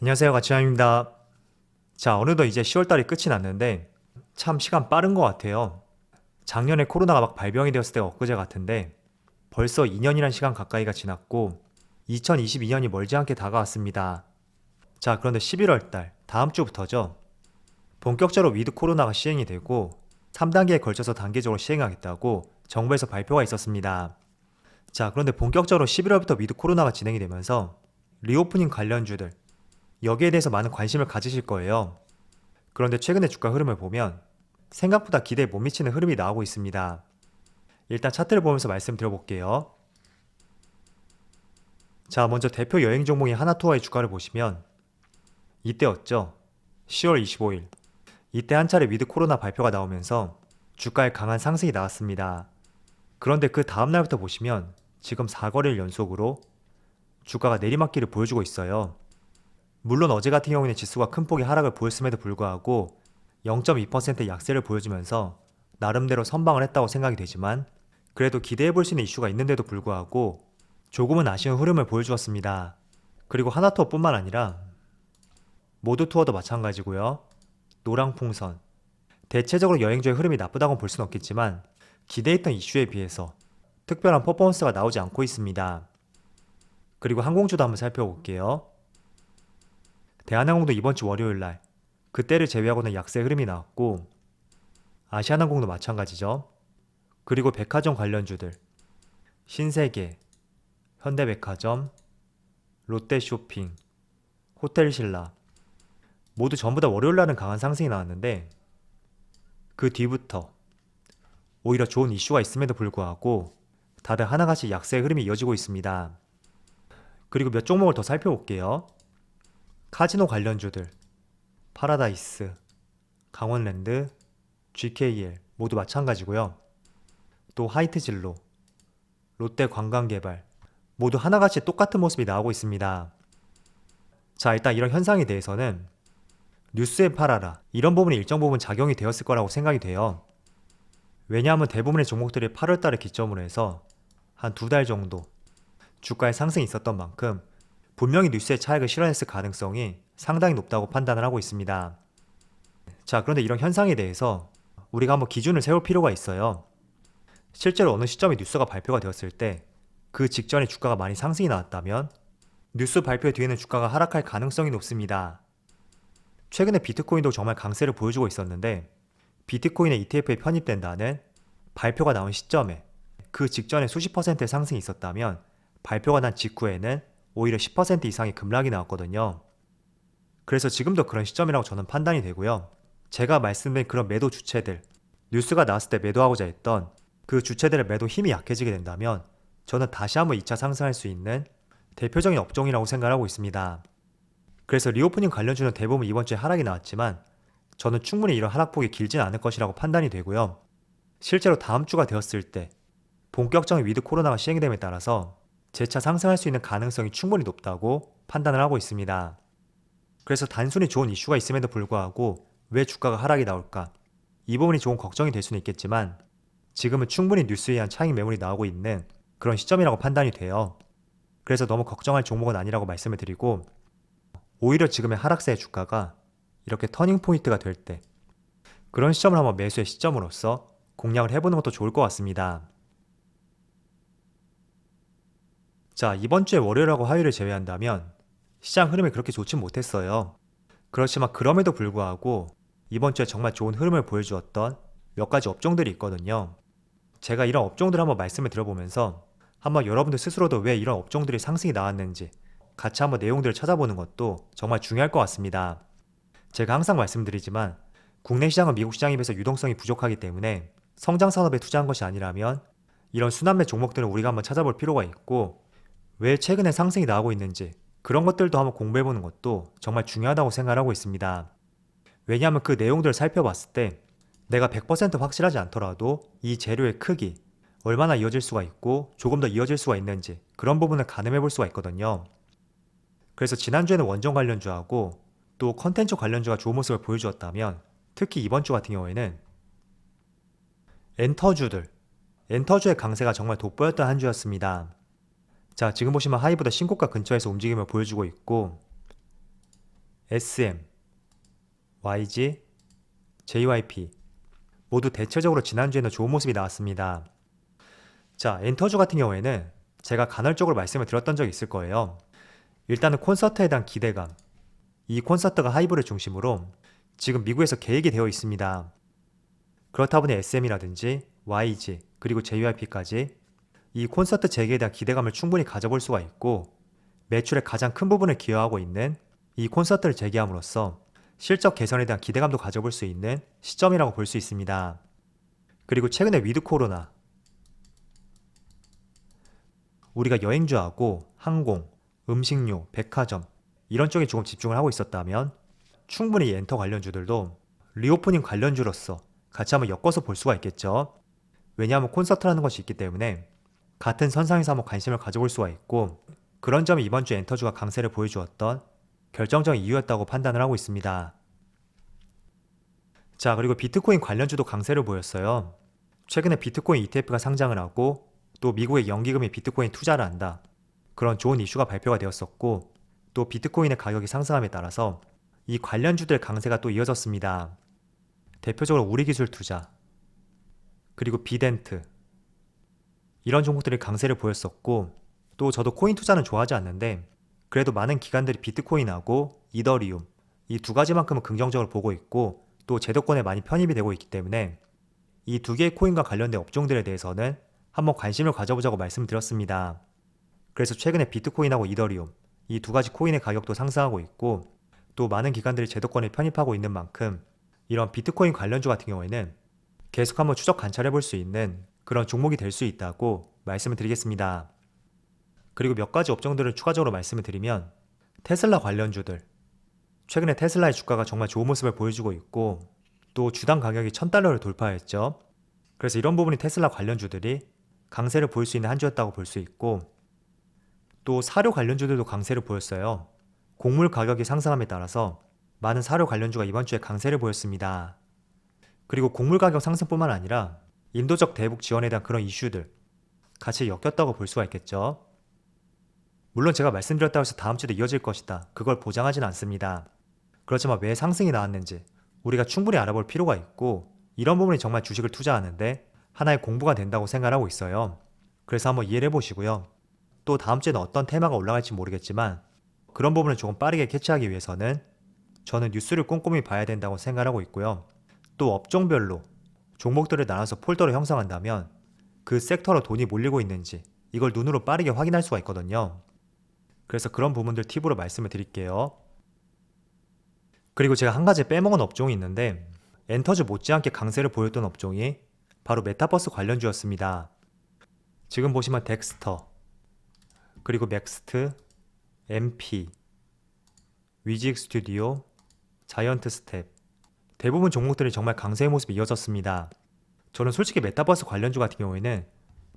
안녕하세요, 가치남입니다. 자, 어느덧 이제 10월달이 끝이 났는데 참 시간 빠른 것 같아요. 작년에 코로나가 막 발병이 되었을 때가 엊그제 같은데 벌써 2년이란 시간 가까이가 지났고 2022년이 멀지 않게 다가왔습니다. 자, 그런데 11월달, 다음 주부터죠. 본격적으로 위드 코로나가 시행이 되고 3단계에 걸쳐서 단계적으로 시행하겠다고 정부에서 발표가 있었습니다. 자, 그런데 본격적으로 11월부터 위드 코로나가 진행이 되면서 리오프닝 관련주들, 여기에 대해서 많은 관심을 가지실 거예요. 그런데 최근의 주가 흐름을 보면 생각보다 기대에 못 미치는 흐름이 나오고 있습니다. 일단 차트를 보면서 말씀드려볼게요. 자, 먼저 대표 여행 종목인 하나투어의 주가를 보시면 이때였죠. 10월 25일. 이때 한 차례 위드 코로나 발표가 나오면서 주가에 강한 상승이 나왔습니다. 그런데 그 다음날부터 보시면 지금 4거래일 연속으로 주가가 내리막길을 보여주고 있어요. 물론 어제 같은 경우에는 지수가 큰 폭의 하락을 보였음에도 불구하고 0.2%의 약세를 보여주면서 나름대로 선방을 했다고 생각이 되지만 그래도 기대해볼 수 있는 이슈가 있는데도 불구하고 조금은 아쉬운 흐름을 보여주었습니다. 그리고 하나투어뿐만 아니라 모두투어도 마찬가지고요. 노랑풍선. 대체적으로 여행주의 흐름이 나쁘다고 볼 수는 없겠지만 기대했던 이슈에 비해서 특별한 퍼포먼스가 나오지 않고 있습니다. 그리고 항공주도 한번 살펴볼게요. 대한항공도 이번 주 월요일날 그때를 제외하고는 약세 흐름이 나왔고 아시아나항공도 마찬가지죠. 그리고 백화점 관련주들 신세계, 현대백화점, 롯데쇼핑, 호텔신라 모두 전부 다 월요일날은 강한 상승이 나왔는데 그 뒤부터 오히려 좋은 이슈가 있음에도 불구하고 다들 하나같이 약세 흐름이 이어지고 있습니다. 그리고 몇 종목을 더 살펴볼게요. 카지노 관련주들 파라다이스, 강원랜드, GKL 모두 마찬가지고요. 또 하이트진로, 롯데관광개발 모두 하나같이 똑같은 모습이 나오고 있습니다. 자, 일단 이런 현상에 대해서는 뉴스에 팔아라 이런 부분이 일정 부분 작용이 되었을 거라고 생각이 돼요. 왜냐하면 대부분의 종목들이 8월달을 기점으로 해서 한 2달 정도 주가의 상승이 있었던 만큼 분명히 뉴스의 차익을 실현했을 가능성이 상당히 높다고 판단을 하고 있습니다. 자, 그런데 이런 현상에 대해서 우리가 한번 기준을 세울 필요가 있어요. 실제로 어느 시점에 뉴스가 발표가 되었을 때 그 직전에 주가가 많이 상승이 나왔다면 뉴스 발표 뒤에는 주가가 하락할 가능성이 높습니다. 최근에 비트코인도 정말 강세를 보여주고 있었는데 비트코인의 ETF에 편입된다는 발표가 나온 시점에 그 직전에 수십 퍼센트의 상승이 있었다면 발표가 난 직후에는 오히려 10% 이상의 급락이 나왔거든요. 그래서 지금도 그런 시점이라고 저는 판단이 되고요. 제가 말씀드린 그런 매도 주체들, 뉴스가 나왔을 때 매도하고자 했던 그 주체들의 매도 힘이 약해지게 된다면 저는 다시 한번 2차 상승할 수 있는 대표적인 업종이라고 생각하고 있습니다. 그래서 리오프닝 관련주는 대부분 이번 주에 하락이 나왔지만 저는 충분히 이런 하락폭이 길진 않을 것이라고 판단이 되고요. 실제로 다음 주가 되었을 때 본격적인 위드 코로나가 시행이 됨에 따라서 재차 상승할 수 있는 가능성이 충분히 높다고 판단을 하고 있습니다. 그래서 단순히 좋은 이슈가 있음에도 불구하고 왜 주가가 하락이 나올까? 이 부분이 조금 걱정이 될 수는 있겠지만 지금은 충분히 뉴스에 의한 차익 매물이 나오고 있는 그런 시점이라고 판단이 돼요. 그래서 너무 걱정할 종목은 아니라고 말씀을 드리고 오히려 지금의 하락세의 주가가 이렇게 터닝포인트가 될 때 그런 시점을 한번 매수의 시점으로서 공략을 해보는 것도 좋을 것 같습니다. 자, 이번 주에 월요일하고 화요일을 제외한다면 시장 흐름이 그렇게 좋진 못했어요. 그렇지만 그럼에도 불구하고 이번 주에 정말 좋은 흐름을 보여주었던 몇 가지 업종들이 있거든요. 제가 이런 업종들을 한번 말씀을 드려보면서 한번 여러분들 스스로도 왜 이런 업종들이 상승이 나왔는지 같이 한번 내용들을 찾아보는 것도 정말 중요할 것 같습니다. 제가 항상 말씀드리지만 국내 시장은 미국 시장에 비해서 유동성이 부족하기 때문에 성장 산업에 투자한 것이 아니라면 이런 순환매 종목들은 우리가 한번 찾아볼 필요가 있고 왜 최근에 상승이 나오고 있는지 그런 것들도 한번 공부해보는 것도 정말 중요하다고 생각하고 있습니다. 왜냐하면 그 내용들을 살펴봤을 때 내가 100% 확실하지 않더라도 이 재료의 크기, 얼마나 이어질 수가 있고 조금 더 이어질 수가 있는지 그런 부분을 가늠해 볼 수가 있거든요. 그래서 지난주에는 원전 관련주하고 또 컨텐츠 관련주가 좋은 모습을 보여주었다면 특히 이번 주 같은 경우에는 엔터주의 강세가 정말 돋보였던 한 주였습니다. 자, 지금 보시면 하이보다 신고가 근처에서 움직임을 보여주고 있고 SM, YG, JYP 모두 대체적으로 지난주에는 좋은 모습이 나왔습니다. 자, 엔터주 같은 경우에는 제가 간헐적으로 말씀을 드렸던 적이 있을 거예요. 일단은 콘서트에 대한 기대감, 이 콘서트가 하이브를 중심으로 지금 미국에서 계획이 되어 있습니다. 그렇다 보니 SM이라든지 YG 그리고 JYP까지 이 콘서트 재개에 대한 기대감을 충분히 가져볼 수가 있고, 매출의 가장 큰 부분을 기여하고 있는 이 콘서트를 재개함으로써 실적 개선에 대한 기대감도 가져볼 수 있는 시점이라고 볼 수 있습니다. 그리고 최근에 위드 코로나, 우리가 여행주하고 항공, 음식료, 백화점 이런 쪽에 조금 집중을 하고 있었다면 충분히 엔터 관련주들도 리오프닝 관련주로서 같이 한번 엮어서 볼 수가 있겠죠. 왜냐하면 콘서트라는 것이 있기 때문에 같은 선상에서 한번 관심을 가져볼 수가 있고, 그런 점이 이번 주 엔터주가 강세를 보여주었던 결정적인 이유였다고 판단을 하고 있습니다. 자, 그리고 비트코인 관련주도 강세를 보였어요. 최근에 비트코인 ETF가 상장을 하고 또 미국의 연기금이 비트코인 투자를 한다, 그런 좋은 이슈가 발표가 되었었고, 또 비트코인의 가격이 상승함에 따라서 이 관련주들의 강세가 또 이어졌습니다. 대표적으로 우리기술투자, 그리고 비덴트 이런 종목들이 강세를 보였었고, 또 저도 코인 투자는 좋아하지 않는데 그래도 많은 기관들이 비트코인하고 이더리움 이 두 가지만큼은 긍정적으로 보고 있고, 또 제도권에 많이 편입이 되고 있기 때문에 이 두 개의 코인과 관련된 업종들에 대해서는 한번 관심을 가져보자고 말씀드렸습니다. 그래서 최근에 비트코인하고 이더리움 이 두 가지 코인의 가격도 상승하고 있고, 또 많은 기관들이 제도권에 편입하고 있는 만큼 이런 비트코인 관련주 같은 경우에는 계속 한번 추적 관찰해 볼 수 있는 그런 종목이 될 수 있다고 말씀을 드리겠습니다. 그리고 몇 가지 업종들을 추가적으로 말씀을 드리면, 테슬라 관련주들, 최근에 테슬라의 주가가 정말 좋은 모습을 보여주고 있고, 또 주당 가격이 $1,000를 돌파했죠. 그래서 이런 부분이 테슬라 관련주들이 강세를 보일 수 있는 한 주였다고 볼 수 있고, 또 사료 관련주들도 강세를 보였어요. 곡물 가격이 상승함에 따라서 많은 사료 관련주가 이번 주에 강세를 보였습니다. 그리고 곡물 가격 상승뿐만 아니라 인도적 대북 지원에 대한 그런 이슈들 같이 엮였다고 볼 수가 있겠죠. 물론 제가 말씀드렸다고 해서 다음 주도 이어질 것이다, 그걸 보장하진 않습니다. 그렇지만 왜 상승이 나왔는지 우리가 충분히 알아볼 필요가 있고, 이런 부분이 정말 주식을 투자하는데 하나의 공부가 된다고 생각하고 있어요. 그래서 한번 이해를 해보시고요. 또 다음 주에는 어떤 테마가 올라갈지 모르겠지만 그런 부분을 조금 빠르게 캐치하기 위해서는 저는 뉴스를 꼼꼼히 봐야 된다고 생각하고 있고요. 또 업종별로 종목들을 나눠서 폴더를 형성한다면 그 섹터로 돈이 몰리고 있는지 이걸 눈으로 빠르게 확인할 수가 있거든요. 그래서 그런 부분들 팁으로 말씀을 드릴게요. 그리고 제가 한 가지 빼먹은 업종이 있는데, 엔터주 못지않게 강세를 보였던 업종이 바로 메타버스 관련주였습니다. 지금 보시면 덱스터, 그리고 맥스트, MP, 위직 스튜디오, 자이언트 스텝 대부분 종목들이 정말 강세의 모습이 이어졌습니다. 저는 솔직히 메타버스 관련주 같은 경우에는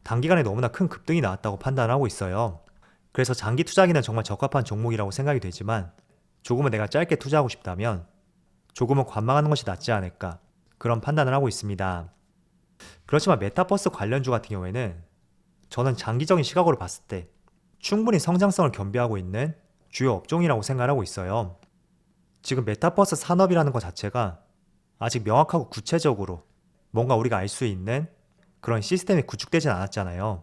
단기간에 너무나 큰 급등이 나왔다고 판단하고 있어요. 그래서 장기 투자하기는 정말 적합한 종목이라고 생각이 되지만, 조금은 내가 짧게 투자하고 싶다면 조금은 관망하는 것이 낫지 않을까, 그런 판단을 하고 있습니다. 그렇지만 메타버스 관련주 같은 경우에는 저는 장기적인 시각으로 봤을 때 충분히 성장성을 겸비하고 있는 주요 업종이라고 생각하고 있어요. 지금 메타버스 산업이라는 것 자체가 아직 명확하고 구체적으로 뭔가 우리가 알 수 있는 그런 시스템이 구축되진 않았잖아요.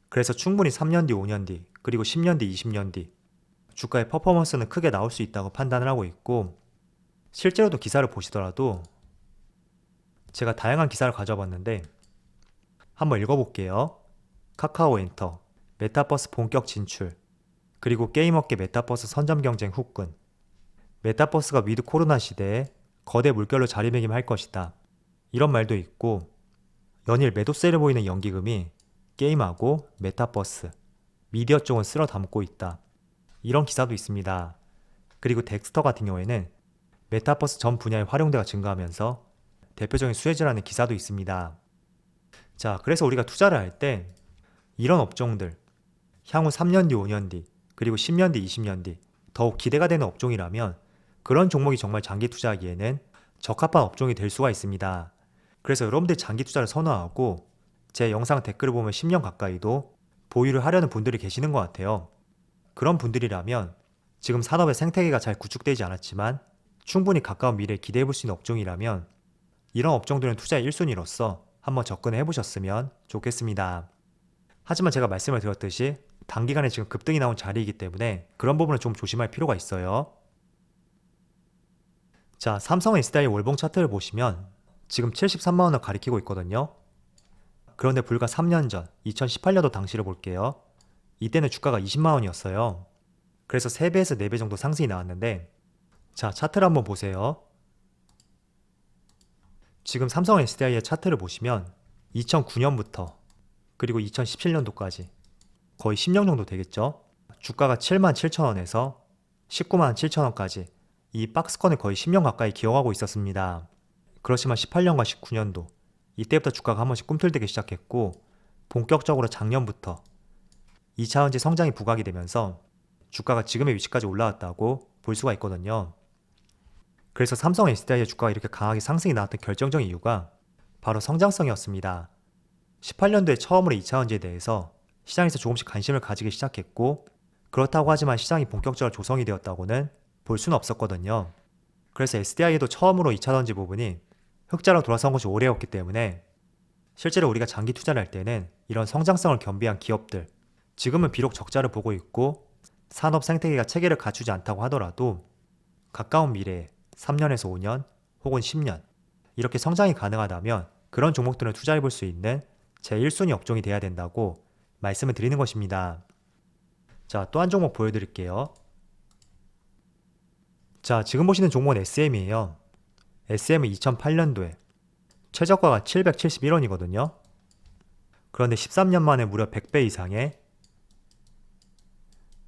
그래서 충분히 3년 뒤, 5년 뒤, 그리고 10년 뒤, 20년 뒤 주가의 퍼포먼스는 크게 나올 수 있다고 판단을 하고 있고, 실제로도 기사를 보시더라도 제가 다양한 기사를 가져봤는데 한번 읽어볼게요. 카카오 엔터, 메타버스 본격 진출, 그리고 게임업계 메타버스 선점 경쟁 후끈, 메타버스가 위드 코로나 시대에 거대 물결로 자리매김할 것이다, 이런 말도 있고, 연일 매도세를 보이는 연기금이 게임하고 메타버스, 미디어 쪽은 쓸어 담고 있다, 이런 기사도 있습니다. 그리고 덱스터 같은 경우에는 메타버스 전 분야의 활용도가 증가하면서 대표적인 수혜주라는 기사도 있습니다. 자, 그래서 우리가 투자를 할 때 이런 업종들, 향후 3년 뒤, 5년 뒤, 그리고 10년 뒤, 20년 뒤 더욱 기대가 되는 업종이라면 그런 종목이 정말 장기 투자하기에는 적합한 업종이 될 수가 있습니다. 그래서 여러분들 장기 투자를 선호하고 제 영상 댓글을 보면 10년 가까이도 보유를 하려는 분들이 계시는 것 같아요. 그런 분들이라면 지금 산업의 생태계가 잘 구축되지 않았지만 충분히 가까운 미래에 기대해 볼 수 있는 업종이라면 이런 업종들은 투자의 1순위로서 한번 접근해 보셨으면 좋겠습니다. 하지만 제가 말씀을 드렸듯이 단기간에 지금 급등이 나온 자리이기 때문에 그런 부분은 좀 조심할 필요가 있어요. 자, 삼성 SDI 월봉 차트를 보시면 지금 73만원을 가리키고 있거든요. 그런데 불과 3년 전 2018년도 당시를 볼게요. 이때는 주가가 20만원이었어요. 그래서 3배에서 4배 정도 상승이 나왔는데, 자, 차트를 한번 보세요. 지금 삼성 SDI의 차트를 보시면 2009년부터 그리고 2017년도까지 거의 10년 정도 되겠죠. 주가가 77,000원에서 197,000원까지 이 박스권을 거의 10년 가까이 기어가고 있었습니다. 그렇지만 18년과 19년도 이때부터 주가가 한 번씩 꿈틀대기 시작했고, 본격적으로 작년부터 2차전지 성장이 부각이 되면서 주가가 지금의 위치까지 올라왔다고 볼 수가 있거든요. 그래서 삼성 SDI의 주가가 이렇게 강하게 상승이 나왔던 결정적인 이유가 바로 성장성이었습니다. 18년도에 처음으로 2차전지에 대해서 시장에서 조금씩 관심을 가지기 시작했고, 그렇다고 하지만 시장이 본격적으로 조성이 되었다고는 볼 수는 없었거든요. 그래서 SDI에도 처음으로 2차전지 부분이 흑자로 돌아선 것이 오래였기 때문에 실제로 우리가 장기 투자를 할 때는 이런 성장성을 겸비한 기업들, 지금은 비록 적자를 보고 있고 산업 생태계가 체계를 갖추지 않다고 하더라도 가까운 미래에 3년에서 5년 혹은 10년 이렇게 성장이 가능하다면 그런 종목들을 투자해 볼 수 있는 제 1순위 업종이 돼야 된다고 말씀을 드리는 것입니다. 자, 또 한 종목 보여드릴게요. 자, 지금 보시는 종목은 SM이에요. SM은 2008년도에 최저가가 771원이거든요. 그런데 13년 만에 무려 100배 이상의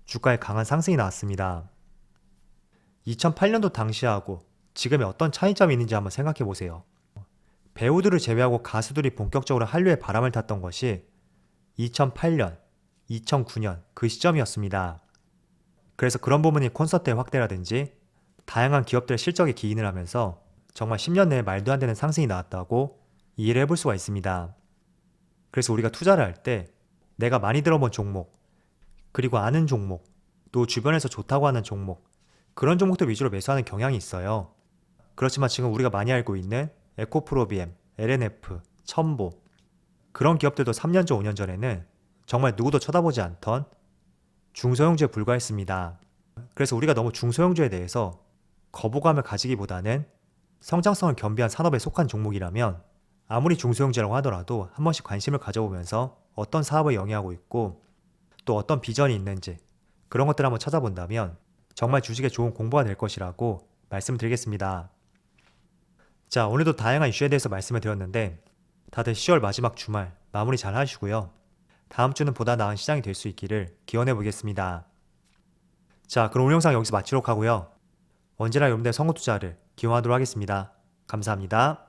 주가에 강한 상승이 나왔습니다. 2008년도 당시하고 지금의 어떤 차이점이 있는지 한번 생각해 보세요. 배우들을 제외하고 가수들이 본격적으로 한류에 바람을 탔던 것이 2008년, 2009년 그 시점이었습니다. 그래서 그런 부분이 콘서트의 확대라든지 다양한 기업들의 실적에 기인을 하면서 정말 10년 내에 말도 안 되는 상승이 나왔다고 이해를 해볼 수가 있습니다. 그래서 우리가 투자를 할 때 내가 많이 들어본 종목, 그리고 아는 종목, 또 주변에서 좋다고 하는 종목, 그런 종목들 위주로 매수하는 경향이 있어요. 그렇지만 지금 우리가 많이 알고 있는 에코프로비엠, LNF, 첨보, 그런 기업들도 3년 전, 5년 전에는 정말 누구도 쳐다보지 않던 중소형주에 불과했습니다. 그래서 우리가 너무 중소형주에 대해서 거부감을 가지기보다는 성장성을 겸비한 산업에 속한 종목이라면 아무리 중소형주라고 하더라도 한 번씩 관심을 가져보면서 어떤 사업을 영위하고 있고 또 어떤 비전이 있는지 그런 것들을 한번 찾아본다면 정말 주식에 좋은 공부가 될 것이라고 말씀드리겠습니다. 자, 오늘도 다양한 이슈에 대해서 말씀을 드렸는데 다들 10월 마지막 주말 마무리 잘 하시고요. 다음 주는 보다 나은 시장이 될 수 있기를 기원해 보겠습니다. 자, 그럼 오늘 영상 여기서 마치도록 하고요. 언제나 여러분들의 선거 투자를 기원하도록 하겠습니다. 감사합니다.